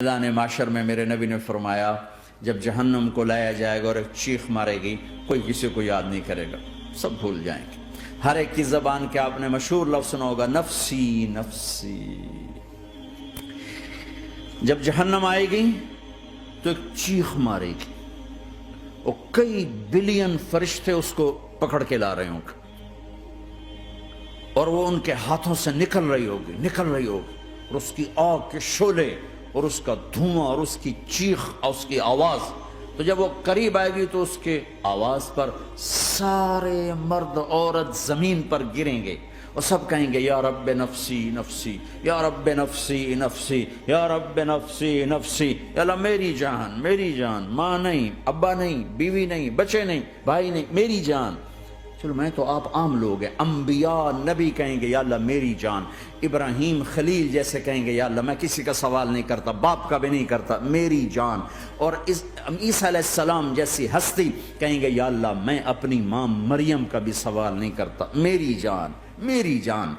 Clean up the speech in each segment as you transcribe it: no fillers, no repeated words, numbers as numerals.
اللہ نے معاشر میں میرے نبی نے فرمایا جب جہنم کو لایا جائے گا اور ایک چیخ مارے گی کوئی کسی کو یاد نہیں کرے گا، سب بھول جائیں گے۔ ہر ایک کی زبان کے آپ نے مشہور لفظ سنا ہوگا نفسی نفسی۔ جب جہنم آئے گی تو ایک چیخ مارے گی اور کئی بلین فرشتے اس کو پکڑ کے لا رہے ہوں گے اور وہ ان کے ہاتھوں سے نکل رہی ہوگی اور اس کی آگ کے شعلے اور اس کا دھواں اور اس کی چیخ اور اس کی آواز، تو جب وہ قریب آئے گی تو اس کے آواز پر سارے مرد عورت زمین پر گریں گے اور سب کہیں گے یا رب نفسی نفسی، یا رب نفسی نفسی، یا رب نفسی نفسی، یا اللہ میری جان، ماں نہیں، ابا نہیں، بیوی نہیں، بچے نہیں، بھائی نہیں، میری جان۔ چلو میں تو آپ عام لوگ ہیں، انبیاء نبی کہیں گے یا اللہ میری جان، ابراہیم خلیل جیسے کہیں گے یا اللہ میں کسی کا سوال نہیں کرتا، باپ کا بھی نہیں کرتا، میری جان، اور عیسیٰ علیہ السلام جیسی ہستی کہیں گے یا اللہ میں اپنی ماں مریم کا بھی سوال نہیں کرتا، میری جان میری جان۔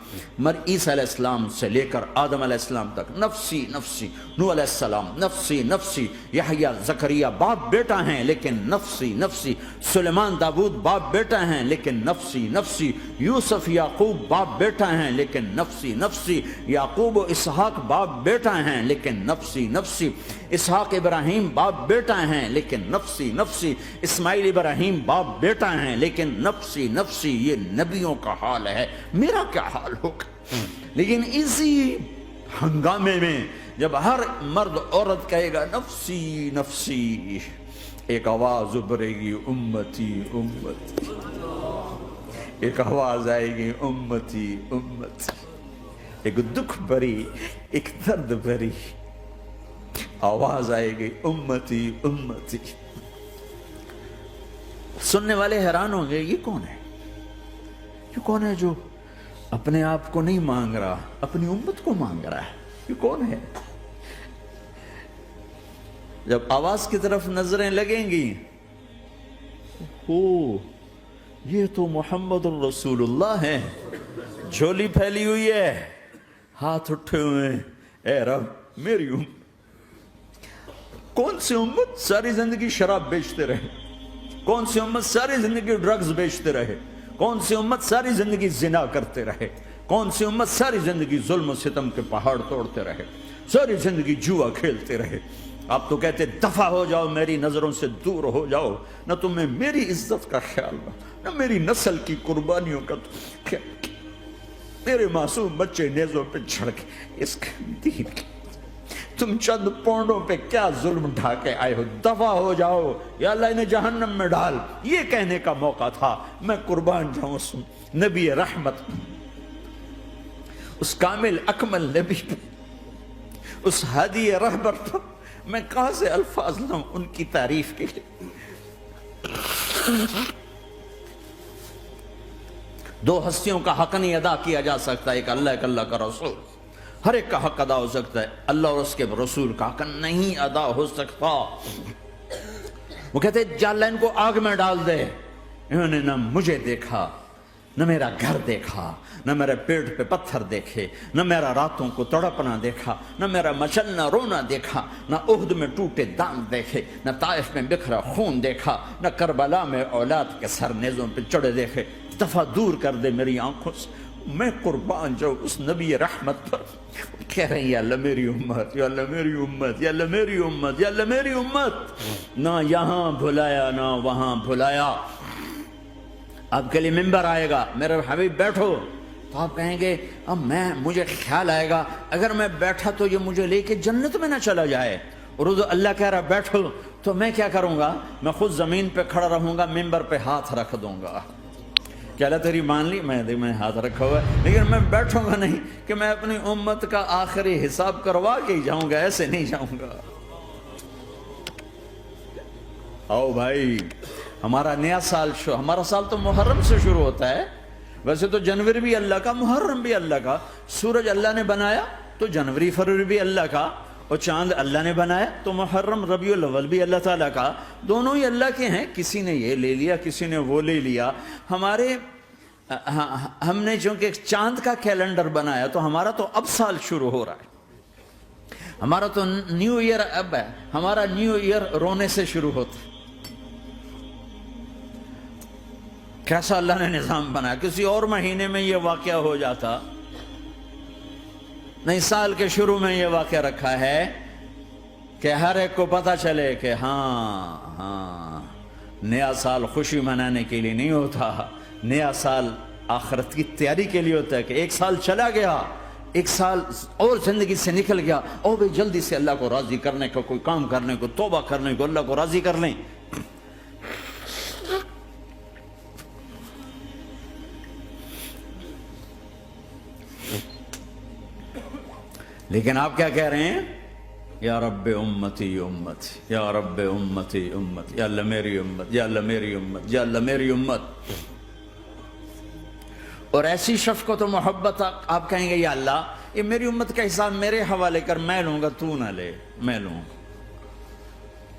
عیسیٰ علیہ السلام سے لے کر آدم علیہ السلام تک نفسی نفسی، نوح علیہ السلام نفسی نفسی، یحییٰ زکریا باپ بیٹا ہیں لیکن نفسی نفسی، سلیمان داؤد باپ بیٹا ہیں لیکن نفسی نفسی، یوسف یعقوب باپ بیٹا ہیں لیکن نفسی نفسی، یعقوب و اسحاق باپ بیٹا ہیں لیکن نفسی نفسی، اسحاق ابراہیم باپ بیٹا ہیں لیکن نفسی نفسی، اسماعیل ابراہیم باپ بیٹا ہیں لیکن نفسی نفسی۔ یہ نبیوں کا حال ہے، میرا کیا حال ہوگا؟ لیکن اسی ہنگامے میں جب ہر مرد عورت کہے گا نفسی نفسی، ایک آواز ابھرے گی امتی امتی، ایک آواز آئے گی امتی امتی، ایک دکھ بھری ایک درد بھری آواز آئے گی امتی امتی۔ سننے والے حیران ہوں گے یہ کون ہے، یہ کون ہے جو اپنے آپ کو نہیں مانگ رہا، اپنی امت کو مانگ رہا ہے، یہ کون ہے؟ جب آواز کی طرف نظریں لگیں گی، یہ تو محمد الرسول اللہ ہے، جھولی پھیلی ہوئی ہے، ہاتھ اٹھے ہوئے ہیں، اے رب میری امت۔ کون سی امت ساری زندگی شراب بیچتے رہے، کون سی امت ساری زندگی ڈرگز بیچتے رہے، کون سی امت ساری زندگی زنا کرتے رہے، کون سی امت ساری زندگی ظلم و ستم کے پہاڑ توڑتے رہے، ساری زندگی جوا کھیلتے رہے۔ آپ تو کہتے دفع ہو جاؤ، میری نظروں سے دور ہو جاؤ، نہ تمہیں میری عزت کا خیال نہ میری نسل کی قربانیوں کا خیال، میرے معصوم بچے نیزوں پہ چھڑ کے اس دین کی تم چند پونڈوں پہ کیا ظلم ڈھا کے آئے ہو، دفع ہو جاؤ یا اللہ انہیں جہنم میں ڈال۔ یہ کہنے کا موقع تھا، میں قربان جاؤں اس نبی رحمت، اس کامل اکمل نبی پہ، اس ہادی رہبر پر میں کہاں سے الفاظ لوں ان کی تعریف کے لیے۔ دو ہستیوں کا حق نہیں ادا کیا جا سکتا، ایک اللہ ایک اللہ کا رسول، ہر ایک کا حق ادا ہو سکتا ہے، اللہ اور اس کے رسول کا حق نہیں ادا ہو سکتا۔ وہ کہتے جا اللہ ان کو آگ میں ڈال دے، انہوں نے نہ مجھے دیکھا، نہ میرا گھر دیکھا، نہ میرے پیٹ پہ پتھر دیکھے، نہ میرا راتوں کو تڑپنا دیکھا، نہ میرا مچلنا رونا دیکھا، نہ احد میں ٹوٹے دانت دیکھے، نہ طائف میں بکھرا خون دیکھا، نہ کربلا میں اولاد کے سر نیزوں پہ چڑھے دیکھے۔ دفعہ دور کر دے میری آنکھوں سے، میں قربان جاؤں اس نبی رحمت پر۔ کہہ رہے ہیں یا اللہ میری امت، یا اللہ میری امت، یا اللہ میری امت، یا اللہ میری امت، نہ یہاں بھلایا نہ وہاں بھلایا۔ آپ کے لیے ممبر آئے گا، میرے حبیب بیٹھو، تو آپ کہیں گے اب مجھے خیال آئے گا اگر میں بیٹھا تو یہ مجھے لے کے جنت میں نہ چلا جائے، اور اللہ کہہ رہا بیٹھو تو میں کیا کروں گا؟ میں خود زمین پہ کھڑا رہوں گا، ممبر پہ ہاتھ رکھ دوں گا، کہ اللہ تیری مان لی، میں ہاتھ رکھا ہوا ہے، لیکن میں بیٹھوں گا نہیں کہ میں اپنی امت کا آخری حساب کروا کے ہی جاؤں گا، ایسے نہیں جاؤں گا۔ آؤ بھائی، ہمارا نیا سال ہمارا سال تو محرم سے شروع ہوتا ہے، ویسے تو جنوری بھی اللہ کا، محرم بھی اللہ کا، سورج اللہ نے بنایا تو جنوری فروری بھی اللہ کا، اور چاند اللہ نے بنایا تو محرم ربیع الاول بھی اللہ تعالیٰ کا، دونوں ہی اللہ کے ہیں، کسی نے یہ لے لیا کسی نے وہ لے لیا۔ ہم نے چونکہ چاند کا کیلنڈر بنایا تو ہمارا تو اب سال شروع ہو رہا ہے، ہمارا تو نیو ایئر اب ہے، ہمارا نیو ایئر رونے سے شروع ہوتا. کیسا اللہ نے نظام بنایا. کسی اور مہینے میں یہ واقعہ ہو جاتا، نہیں سال کے شروع میں یہ واقعہ رکھا ہے کہ ہر ایک کو پتہ چلے کہ ہاں نیا سال خوشی منانے کے لیے نہیں ہوتا، نیا سال آخرت کی تیاری کے لیے ہوتا ہے. کہ ایک سال چلا گیا، ایک سال اور زندگی سے نکل گیا، اور بھی جلدی سے اللہ کو راضی کرنے کا کوئی کام کرنے کو، توبہ کرنے کو، اللہ کو راضی کر لیں. لیکن آپ کیا کہہ رہے ہیں؟ یا رب امتی امتی، یا رب امتی امتی، یا اللہ میری امت، یا اللہ میری امت، یا اللہ میری امت. اور ایسی شفقت و محبت آپ کہیں گے یا اللہ یہ میری امت کا حساب میرے حوالے کر، میں لوں گا، تو نہ لے، میں لوں.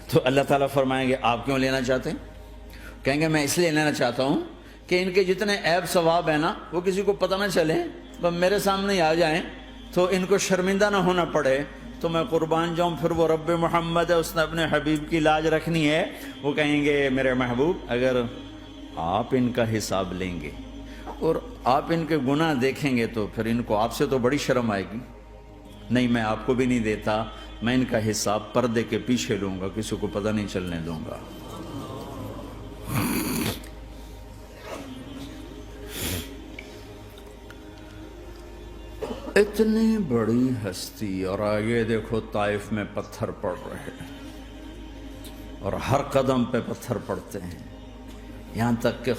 تو اللہ تعالیٰ فرمائیں گے آپ کیوں لینا چاہتے ہیں؟ کہیں گے میں اس لیے لینا چاہتا ہوں کہ ان کے جتنے عیب ثواب ہیں نا وہ کسی کو پتہ نہ چلے، بس میرے سامنے ہی آ جائیں تو ان کو شرمندہ نہ ہونا پڑے، تو میں قربان جاؤں. پھر وہ رب محمد ہے، اس نے اپنے حبیب کی لاج رکھنی ہے. وہ کہیں گے میرے محبوب اگر آپ ان کا حساب لیں گے اور آپ ان کے گناہ دیکھیں گے تو پھر ان کو آپ سے تو بڑی شرم آئے گی. نہیں میں آپ کو بھی نہیں دیتا، میں ان کا حساب پردے کے پیچھے لوں گا، کسی کو پتہ نہیں چلنے دوں گا. اتنی بڑی ہستی، اور آگے دیکھو طائف میں پتھر پڑ رہے ہیں اور ہر قدم پہ پتھر پڑتے ہیں، یہاں تک کہ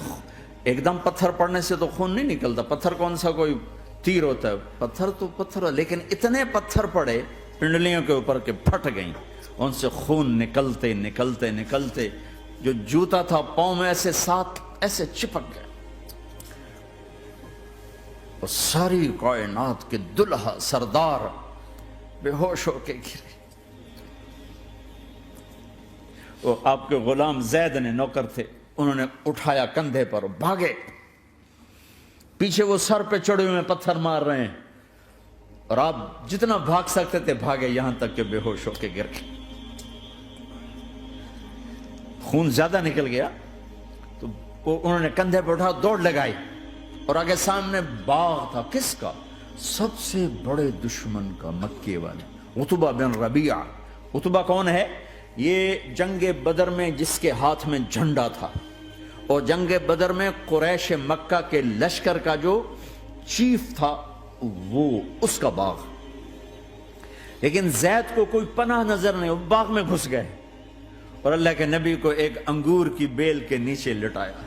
ایک دم پتھر پڑنے سے تو خون نہیں نکلتا. پتھر کون سا کوئی تیر ہوتا ہے؟ پتھر تو پتھر، لیکن اتنے پتھر پڑے پنڈلیوں کے اوپر کہ پھٹ گئیں، ان سے خون نکلتے نکلتے نکلتے جو جوتا تھا پاؤں میں ایسے ساتھ ایسے چپک گئے. اور ساری کائنات کے دلہا سردار بے ہوش ہو کے گرے. وہ آپ کے غلام زید نے نوکر تھے، انہوں نے اٹھایا کندھے پر، بھاگے. پیچھے وہ سر پہ چڑھے ہوئے پتھر مار رہے ہیں، اور آپ جتنا بھاگ سکتے تھے بھاگے، یہاں تک کہ بے ہوش ہو کے گر گئے. خون زیادہ نکل گیا تو انہوں نے کندھے پہ اٹھا، دوڑ لگائی، اور آگے سامنے باغ تھا. کس کا؟ سب سے بڑے دشمن کا، مکے والے عتبہ بن ربیعہ. عتبہ کون ہے؟ یہ جنگ بدر میں جس کے ہاتھ میں جھنڈا تھا، اور جنگ بدر میں قریش مکہ کے لشکر کا جو چیف تھا وہ اس کا باغ. لیکن زید کو کوئی پناہ نظر نہیں، وہ باغ میں گھس گئے اور اللہ کے نبی کو ایک انگور کی بیل کے نیچے لٹایا.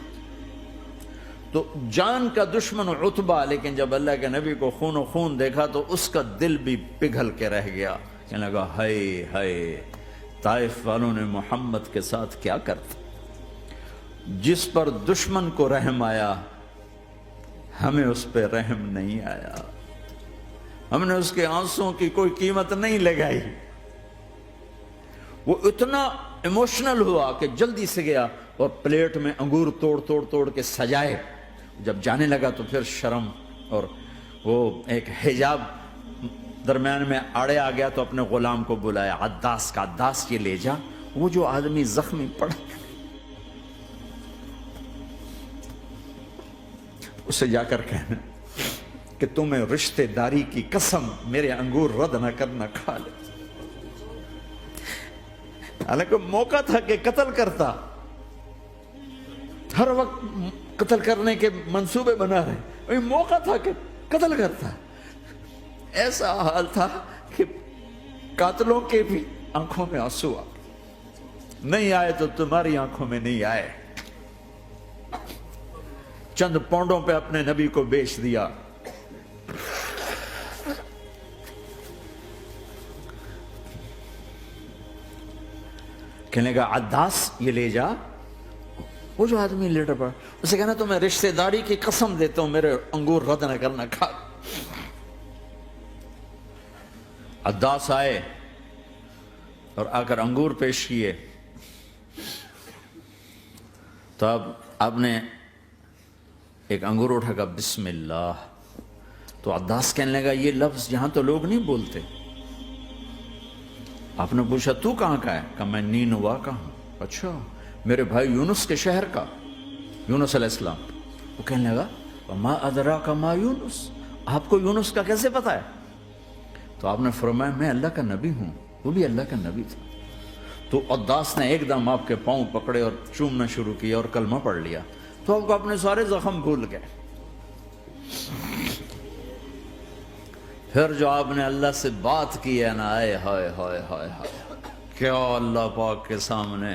تو جان کا دشمن عتبہ، لیکن جب اللہ کے نبی کو خون و خون دیکھا تو اس کا دل بھی پگھل کے رہ گیا. کہنے لگا ہائے ہائے، طائف والوں نے محمد کے ساتھ کیا کرتا. جس پر دشمن کو رحم آیا ہمیں اس پہ رحم نہیں آیا، ہم نے اس کے آنسوں کی کوئی قیمت نہیں لگائی. وہ اتنا ایموشنل ہوا کہ جلدی سے گیا اور پلیٹ میں انگور توڑ کے سجائے. جب جانے لگا تو پھر شرم اور وہ ایک حجاب درمیان میں آڑے آ گیا، تو اپنے غلام کو بلایا، عداس کا، عداس یہ لے جا وہ جو آدمی زخمی پڑا، اسے جا کر کہنا کہ تمہیں رشتہ داری کی قسم میرے انگور رد نہ کرنا، کھا لے. حالانکہ موقع تھا کہ قتل کرتا، ہر وقت قتل کرنے کے منصوبے بنا رہے، موقع تھا کہ قتل کرتا. ایسا حال تھا کہ قاتلوں کے بھی آنکھوں میں آنسو آ نہیں آئے تو تمہاری آنکھوں میں نہیں آئے. چند پونڈوں پہ اپنے نبی کو بیچ دیا. کہنے کا عداس یہ لے جا. وہ جو آدمی لیٹر پڑا، اسے کہنا تو میں رشتہ داری کی قسم دیتا ہوں میرے انگور رد نہ کرنا، کھا. عداس آئے اور آ کر انگور پیش کیے. تو اب آپ نے ایک انگور اٹھا کر بسم اللہ. تو عداس کہنے لگا یہ لفظ یہاں تو لوگ نہیں بولتے. آپ نے پوچھا تو کہاں کا ہے؟ کہا میں نینوا کا ہوں۔ اچھا، میرے بھائی یونس کے شہر کا، یونس علیہ السلام۔ وہ کہنے لگا ما ادراک ما یونس، آپ کو یونس کا کیسے پتا ہے؟ تو آپ نے فرمایا میں اللہ کا نبی ہوں، وہ بھی اللہ کا نبی تھا۔ تو عداس نے ایک دم آپ کے پاؤں پکڑے اور چومنا شروع کیا اور کلمہ پڑھ لیا، تو آپ کو اپنے سارے زخم بھول گئے۔ پھر جو آپ نے اللہ سے بات کی ہے نا، آئے ہائے ہائے ہائے ہائے، کیا اللہ پاک کے سامنے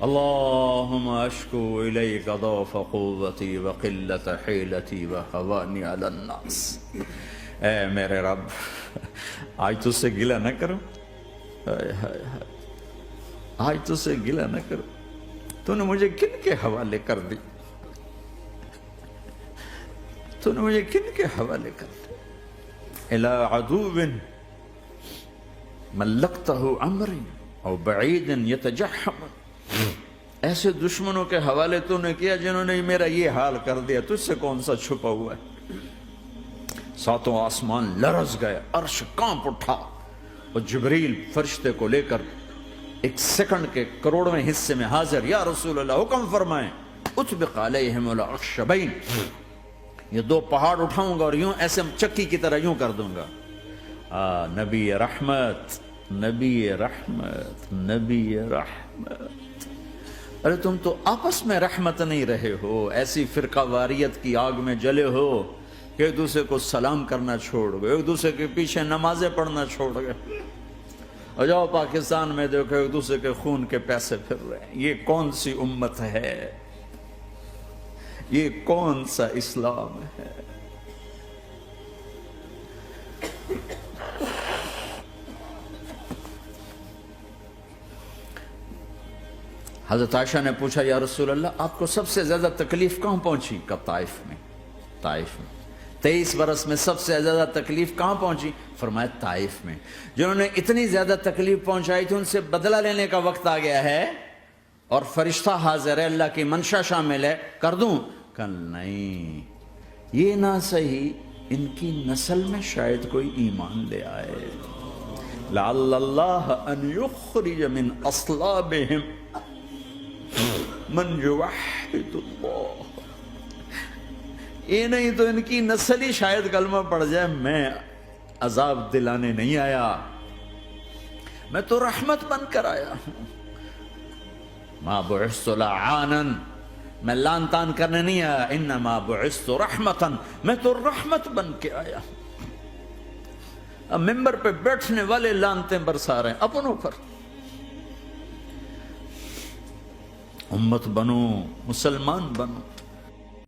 اللہم اشکو الیک ضعف قوتی وقلت حیلتی وہوانی علی الناس، اے میرے رب آج تجھ سے گلہ نہ کروں، آج تجھ سے گلہ نہ کروں، تو نے مجھے کن کے حوالے کر دی، تو نے مجھے کن کے حوالے کر دی، الى عدو ملکتہ عمری او بعید یتجحم، ایسے دشمنوں کے حوالے تو نے کیا جنہوں نے میرا یہ حال کر دیا، تجھ سے کون سا چھپا ہوا ہے۔ ساتوں آسمان لرز گئے، عرش کانپ اٹھا، اور جبریل فرشتے کو لے کر ایک سیکنڈ کے کروڑویں حصے میں حاضر، یا رسول اللہ حکم فرمائیں اطبق علیہم الاخشبین، یہ دو پہاڑ اٹھاؤں گا اور یوں ایسے چکی کی طرح یوں کر دوں گا۔ نبی رحمت، نبی رحمت، نبی رحمت۔ ارے تم تو آپس میں رحمت نہیں رہے ہو، ایسی فرقہ واریت کی آگ میں جلے ہو کہ ایک دوسرے کو سلام کرنا چھوڑ گئے، ایک دوسرے کے پیچھے نمازیں پڑھنا چھوڑ گئے، اور جاؤ پاکستان میں دیکھو ایک دوسرے کے خون کے پیسے پھر رہے ہیں۔ یہ کون سی امت ہے؟ یہ کون سا اسلام ہے؟ حضرت عائشہ نے پوچھا یا رسول اللہ آپ کو سب سے زیادہ تکلیف کہاں پہنچی؟ کہا طائف میں، طائف میں۔ 23 برس میں سب سے زیادہ تکلیف کہاں پہنچی؟ فرمایا طائف میں۔ جنہوں نے اتنی زیادہ تکلیف پہنچائی تھی ان سے بدلہ لینے کا وقت آ گیا ہے، اور فرشتہ حاضر ہے، اللہ کی منشا شامل ہے، کر دوں؟ کہ نہیں، یہ نہ صحیح، ان کی نسل میں شاید کوئی ایمان لے آئے، لعل اللہ ان یخرج من اصلابہم من یوحد اللہ، یہ نہیں تو ان کی نسل ہی شاید کلمہ پڑ جائے۔ میں عذاب دلانے نہیں آیا، میں تو رحمت بن کر آیا ہوں۔ ما بعثت لعانا، میں لان تان کرنے نہیں آیا، انما بعثت رحمتا، میں تو رحمت بن کے آیا ہوں۔ اب ممبر پہ بیٹھنے والے لانتیں برسا رہے ہیں اپنوں پر۔ امت بنو، مسلمان بنو۔